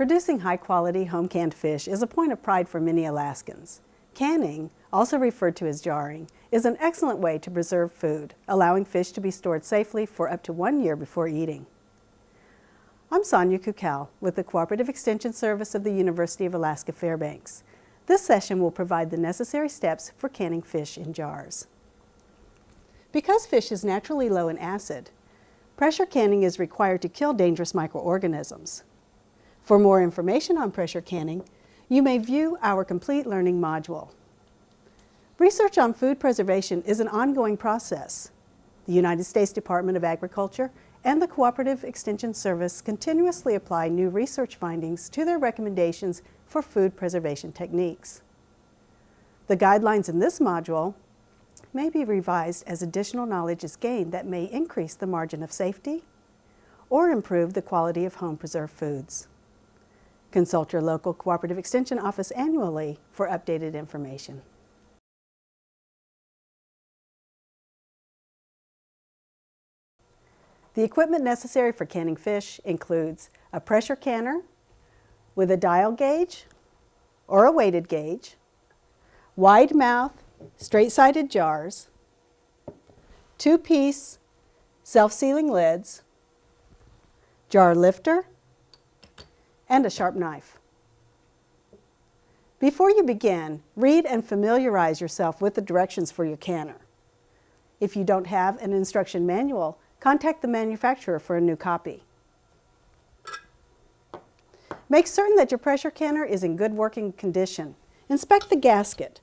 Producing high-quality home-canned fish is a point of pride for many Alaskans. Canning, also referred to as jarring, is an excellent way to preserve food, allowing fish to be stored safely for up to 1 year before eating. I'm Sonja Koukel with the Cooperative Extension Service of the University of Alaska Fairbanks. This session will provide the necessary steps for canning fish in jars. Because fish is naturally low in acid, pressure canning is required to kill dangerous microorganisms. For more information on pressure canning, you may view our complete learning module. Research on food preservation is an ongoing process. The United States Department of Agriculture and the Cooperative Extension Service continuously apply new research findings to their recommendations for food preservation techniques. The guidelines in this module may be revised as additional knowledge is gained that may increase the margin of safety or improve the quality of home-preserved foods. Consult your local Cooperative Extension office annually for updated information. The equipment necessary for canning fish includes a pressure canner with a dial gauge or a weighted gauge, wide mouth, straight-sided jars, 2-piece self-sealing lids, jar lifter, and a sharp knife. Before you begin, read and familiarize yourself with the directions for your canner. If you don't have an instruction manual, contact the manufacturer for a new copy. Make certain that your pressure canner is in good working condition. Inspect the gasket.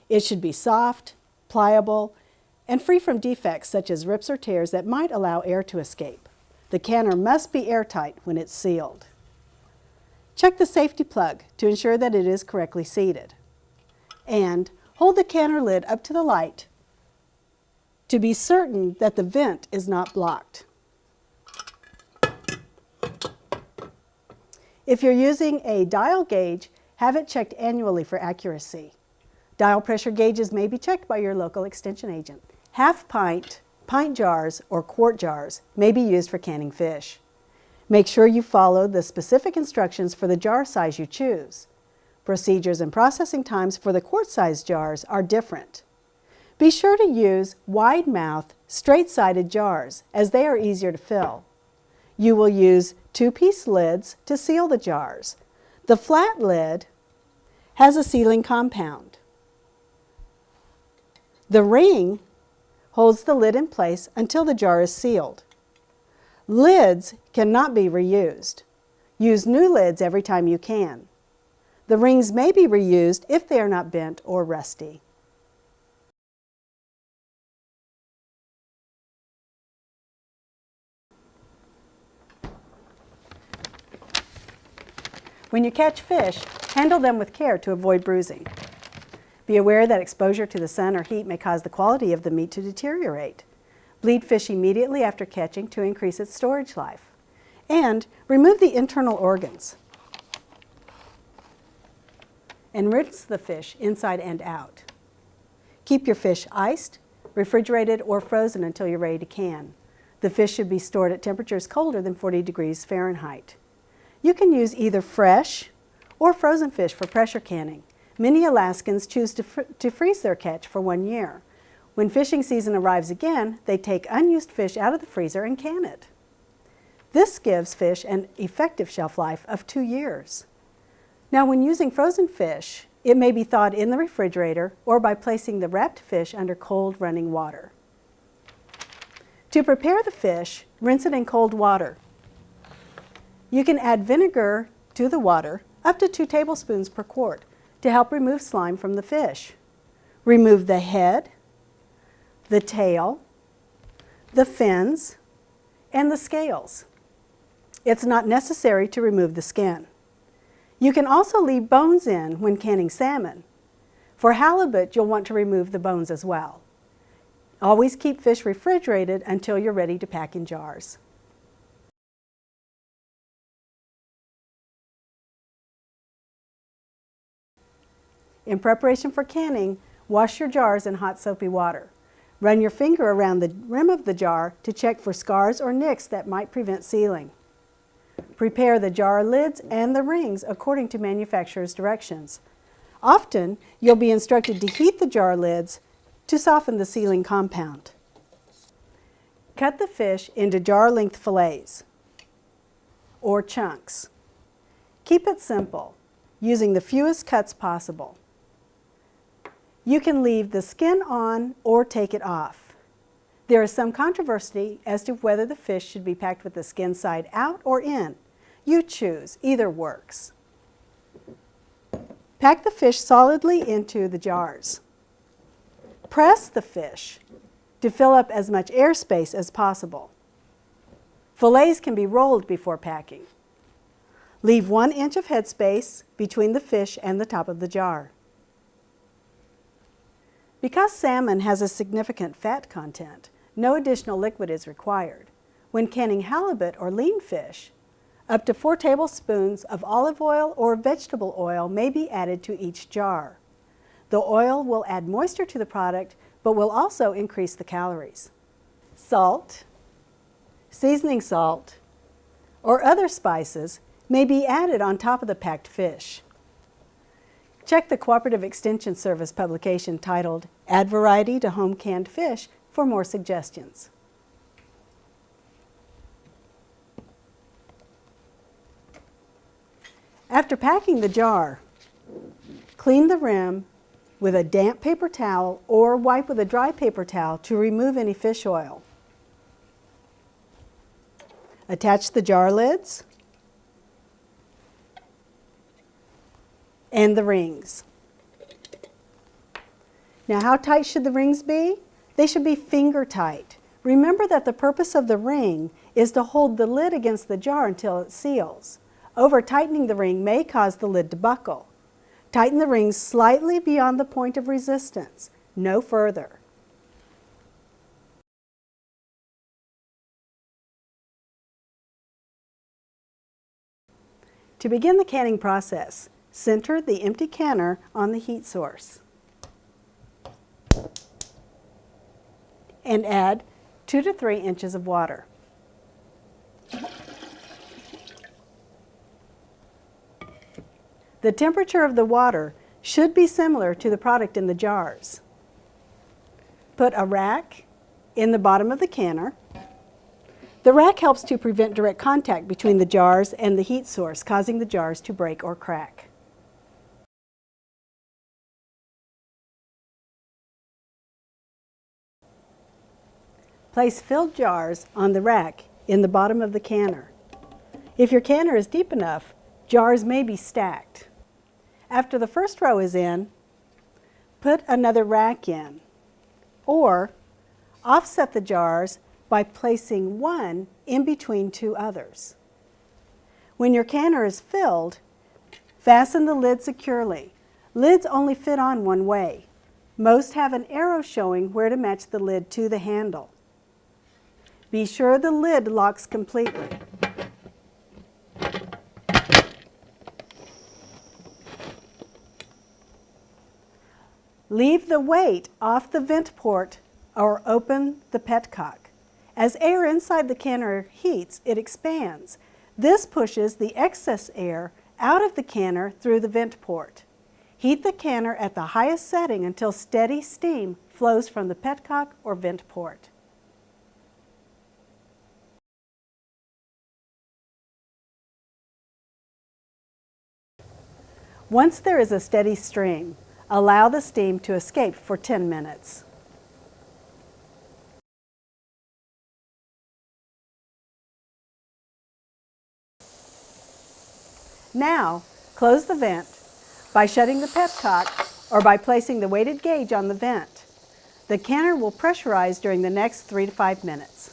It should be soft, pliable, and free from defects such as rips or tears that might allow air to escape. The canner must be airtight when it's sealed. Check the safety plug to ensure that it is correctly seated. And hold the canner lid up to the light to be certain that the vent is not blocked. If you're using a dial gauge, have it checked annually for accuracy. Dial pressure gauges may be checked by your local extension agent. Half-pint, pint jars, or quart jars may be used for canning fish. Make sure you follow the specific instructions for the jar size you choose. Procedures and processing times for the quart-sized jars are different. Be sure to use wide-mouth, straight-sided jars, as they are easier to fill. You will use 2-piece lids to seal the jars. The flat lid has a sealing compound. The ring holds the lid in place until the jar is sealed. Lids cannot be reused. Use new lids every time you can. The rings may be reused if they are not bent or rusty. When you catch fish, handle them with care to avoid bruising. Be aware that exposure to the sun or heat may cause the quality of the meat to deteriorate. Bleed fish immediately after catching to increase its storage life. And remove the internal organs. And rinse the fish inside and out. Keep your fish iced, refrigerated, or frozen until you're ready to can. The fish should be stored at temperatures colder than 40 degrees Fahrenheit. You can use either fresh or frozen fish for pressure canning. Many Alaskans choose to freeze their catch for 1 year. When fishing season arrives again, they take unused fish out of the freezer and can it. This gives fish an effective shelf life of 2 years. Now, when using frozen fish, it may be thawed in the refrigerator or by placing the wrapped fish under cold running water. To prepare the fish, rinse it in cold water. You can add vinegar to the water, up to 2 tablespoons per quart, to help remove slime from the fish. Remove the head, the tail, the fins, and the scales. It's not necessary to remove the skin. You can also leave bones in when canning salmon. For halibut, you'll want to remove the bones as well. Always keep fish refrigerated until you're ready to pack in jars. In preparation for canning, wash your jars in hot soapy water. Run your finger around the rim of the jar to check for scars or nicks that might prevent sealing. Prepare the jar lids and the rings according to manufacturer's directions. Often, you'll be instructed to heat the jar lids to soften the sealing compound. Cut the fish into jar-length fillets or chunks. Keep it simple, using the fewest cuts possible. You can leave the skin on or take it off. There is some controversy as to whether the fish should be packed with the skin side out or in. You choose, either works. Pack the fish solidly into the jars. Press the fish to fill up as much airspace as possible. Fillets can be rolled before packing. Leave 1 inch of headspace between the fish and the top of the jar. Because salmon has a significant fat content, no additional liquid is required. When canning halibut or lean fish, up to 4 tablespoons of olive oil or vegetable oil may be added to each jar. The oil will add moisture to the product, but will also increase the calories. Salt, seasoning salt, or other spices may be added on top of the packed fish. Check the Cooperative Extension Service publication titled Add Variety to Home Canned Fish for more suggestions. After packing the jar, clean the rim with a damp paper towel or wipe with a dry paper towel to remove any fish oil. Attach the jar lids and the rings. Now, how tight should the rings be? They should be finger tight. Remember that the purpose of the ring is to hold the lid against the jar until it seals. Over-tightening the ring may cause the lid to buckle. Tighten the rings slightly beyond the point of resistance, no further. To begin the canning process, center the empty canner on the heat source and add 2 to 3 inches of water. The temperature of the water should be similar to the product in the jars. Put a rack in the bottom of the canner. The rack helps to prevent direct contact between the jars and the heat source, causing the jars to break or crack. Place filled jars on the rack in the bottom of the canner. If your canner is deep enough, jars may be stacked. After the first row is in, put another rack in, or offset the jars by placing one in between 2 others. When your canner is filled, fasten the lid securely. Lids only fit on one way. Most have an arrow showing where to match the lid to the handle. Be sure the lid locks completely. Leave the weight off the vent port or open the petcock. As air inside the canner heats, it expands. This pushes the excess air out of the canner through the vent port. Heat the canner at the highest setting until steady steam flows from the petcock or vent port. Once there is a steady stream, allow the steam to escape for 10 minutes. Now, close the vent by shutting the petcock or by placing the weighted gauge on the vent. The canner will pressurize during the next 3 to 5 minutes.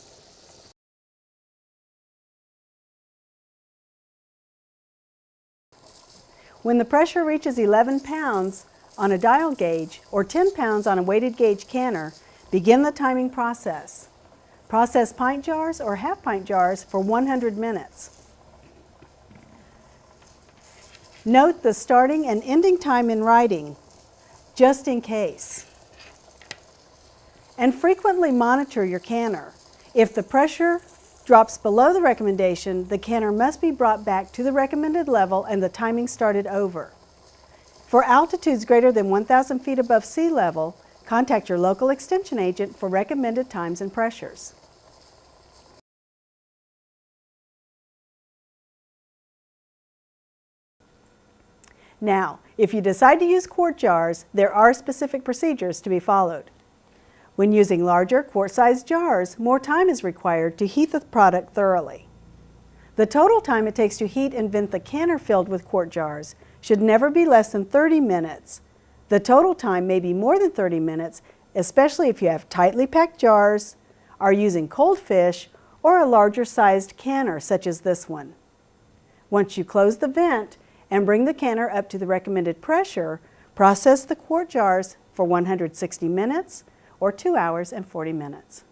When the pressure reaches 11 pounds on a dial gauge or 10 pounds on a weighted gauge canner, begin the timing process. Process pint jars or half pint jars for 100 minutes. Note the starting and ending time in writing, just in case. And frequently monitor your canner. If the pressure drops below the recommendation, the canner must be brought back to the recommended level and the timing started over. For altitudes greater than 1,000 feet above sea level, contact your local extension agent for recommended times and pressures. Now, if you decide to use quart jars, there are specific procedures to be followed. When using larger quart-sized jars, more time is required to heat the product thoroughly. The total time it takes to heat and vent the canner filled with quart jars should never be less than 30 minutes. The total time may be more than 30 minutes, especially if you have tightly packed jars, are using cold fish, or a larger sized canner such as this one. Once you close the vent and bring the canner up to the recommended pressure, process the quart jars for 160 minutes or 2 hours and 40 minutes.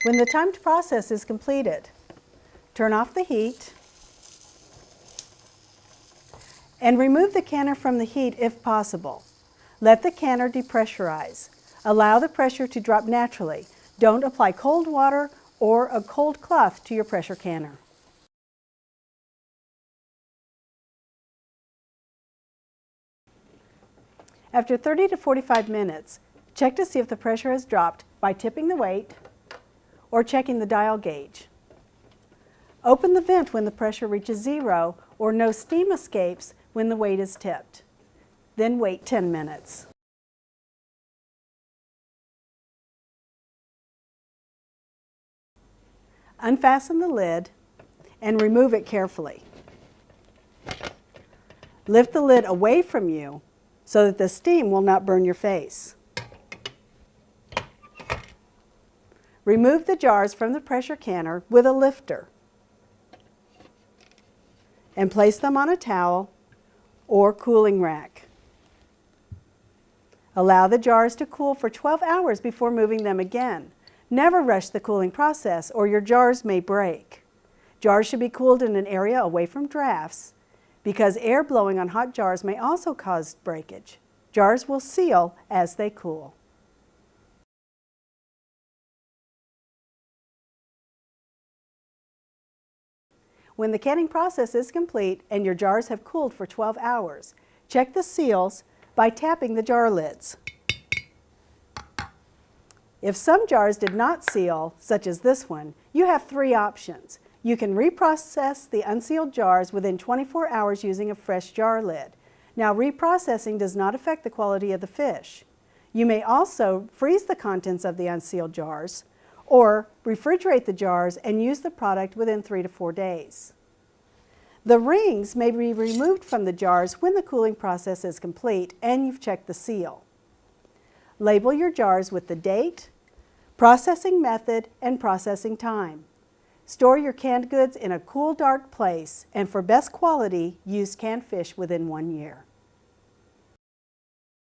When the timed process is completed, turn off the heat and remove the canner from the heat if possible. Let the canner depressurize. Allow the pressure to drop naturally. Don't apply cold water or a cold cloth to your pressure canner. After 30 to 45 minutes, check to see if the pressure has dropped by tipping the weight or checking the dial gauge. Open the vent when the pressure reaches 0 or no steam escapes when the weight is tipped. Then wait 10 minutes. Unfasten the lid and remove it carefully. Lift the lid away from you so that the steam will not burn your face. Remove the jars from the pressure canner with a lifter and place them on a towel or cooling rack. Allow the jars to cool for 12 hours before moving them again. Never rush the cooling process or your jars may break. Jars should be cooled in an area away from drafts because air blowing on hot jars may also cause breakage. Jars will seal as they cool. When the canning process is complete and your jars have cooled for 12 hours, check the seals by tapping the jar lids. If some jars did not seal, such as this one, you have 3 options. You can reprocess the unsealed jars within 24 hours using a fresh jar lid. Now, reprocessing does not affect the quality of the fish. You may also freeze the contents of the unsealed jars or refrigerate the jars and use the product within 3 to 4 days. The rings may be removed from the jars when the cooling process is complete and you've checked the seal. Label your jars with the date, processing method, and processing time. Store your canned goods in a cool, dark place, and for best quality, use canned fish within 1 year.